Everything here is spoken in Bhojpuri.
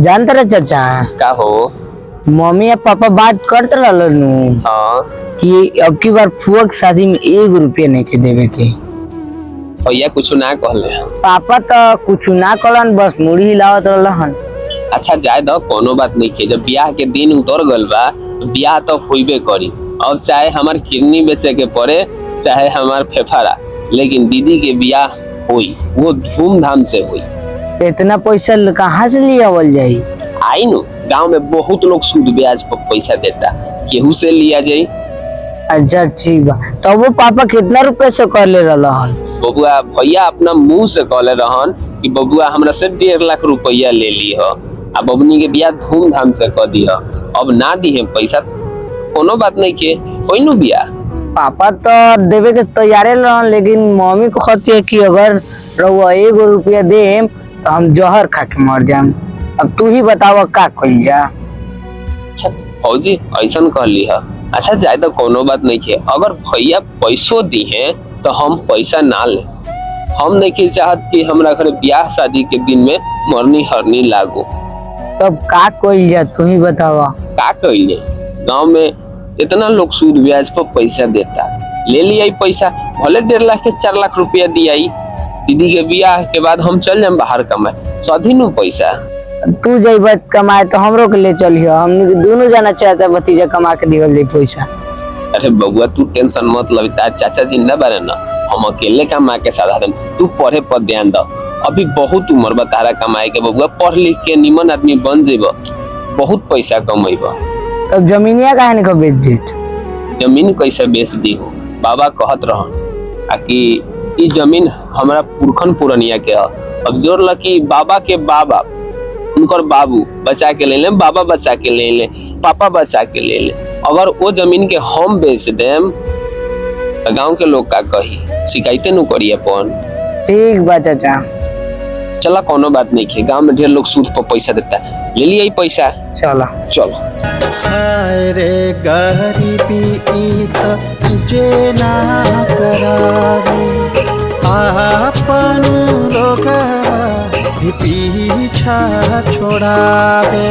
जानते रहे चाचा का हो। मम्मी या पापा बात करते रहलन हाँ कि अब की बार फुआ की शादी में 1 रुपया नहीं के देवे के। भैया कुछ ना कहले। पापा तो कुछ ना कलन, बस मुड़ी हिलावत रहलन। अच्छा जाए दो, कोनो बात नहीं के। जब ब्याह के दिन उतर गल बा, ब्याह तो होइबे करी। अब चाहे हमार किडनी बेचे के पड़े, चाहे हमार फेफड़ा, लेकिन दीदी के ब्याह होई, वो धूमधाम से होई। इतना पैसा कहाँ से लियावल जाई? आई नु गांव में बहुत लोग सूद ब्याज पर पैसा देता, केहू से लिया जाई। अच्छा ठीक बा। तो वो पापा कितना रुपए से कर ले रहलन? बबुआ भैया अपना मुंह से कहले रहन कि बबुआ हमरा से 1.5 लाख रुपया ले ली हो, आ बबनी के ब्याह धूमधाम से कर दी हो। अब ना दी है पैसा, कोनो बात नहीं के होई नु ब्याह। पापा तो देवे के तैयारे रहन, लेकिन मम्मी को कहती है कि अगर रहुआ 1 रुपया दे तो हम जहर खा के मर जाम। अब तू ही बतावा का कइल जा। अच्छा फौजी ऐसा कह ली है। अच्छा जाए तो कोनो बात नहीं के। अगर भैया पैसों दी है तो हम पैसा ना ले। हम नहीं के चाहत कि हमरा घर ब्याह शादी के दिन में मरनी हरनी लागो। तब का कइल जा, तू ही बतावा। का कइले, गांव में इतना लोग सूद ब्याज पर पैसा देता, ले लिया पैसा, भले 1.5 लाख के 4 लाख रुपया दिया। दीदी के ब्याह के बाद हम चल जाए बाहर कमाए, सधी नु पैसा। तू जब कमाए तो हमरो के ले चलियो, हमनी दोनों जाना चाहता भतीजा कमा के दिवल दे पैसा। अरे बबुआ तू टेंशन मत लब, तार चाचा जिंदा बारे ना, हम अकेले कमा के साधारण। तू पढ़े पर ध्यान दो, अभी बहुत उम्र बा तारा कमाए के। बबुआ पढ़ लिख के निमन आदमी बन जेब, बहुत पैसा कमेब। तब जमीनिया काहे नहीं को बेच देत? जमीन कैसे बेच दी हो, बाबा कहत रहन कि ई जमीन हमारा पुरखन पुरनिया के है। अब जोर ल कि बाबा के बाबा, उनकर बाबू बचा के ले ले, बाबा बचा के ले ले, पापा बचा के ले ले। अगर वो जमीन के हम बेच देम तो गांव के लोग का कही, शिकायतें नु करी अपन। ठीक बा चाचा। चला कोनो बात नहीं है, गांव में ढेर लोग सूद पर पैसा देता, ले लिया पैसा। चलो चलो। हाय रे गरीबी ई त जे ना करावे, आपन लोगवा भी पीछा छोड़ावे।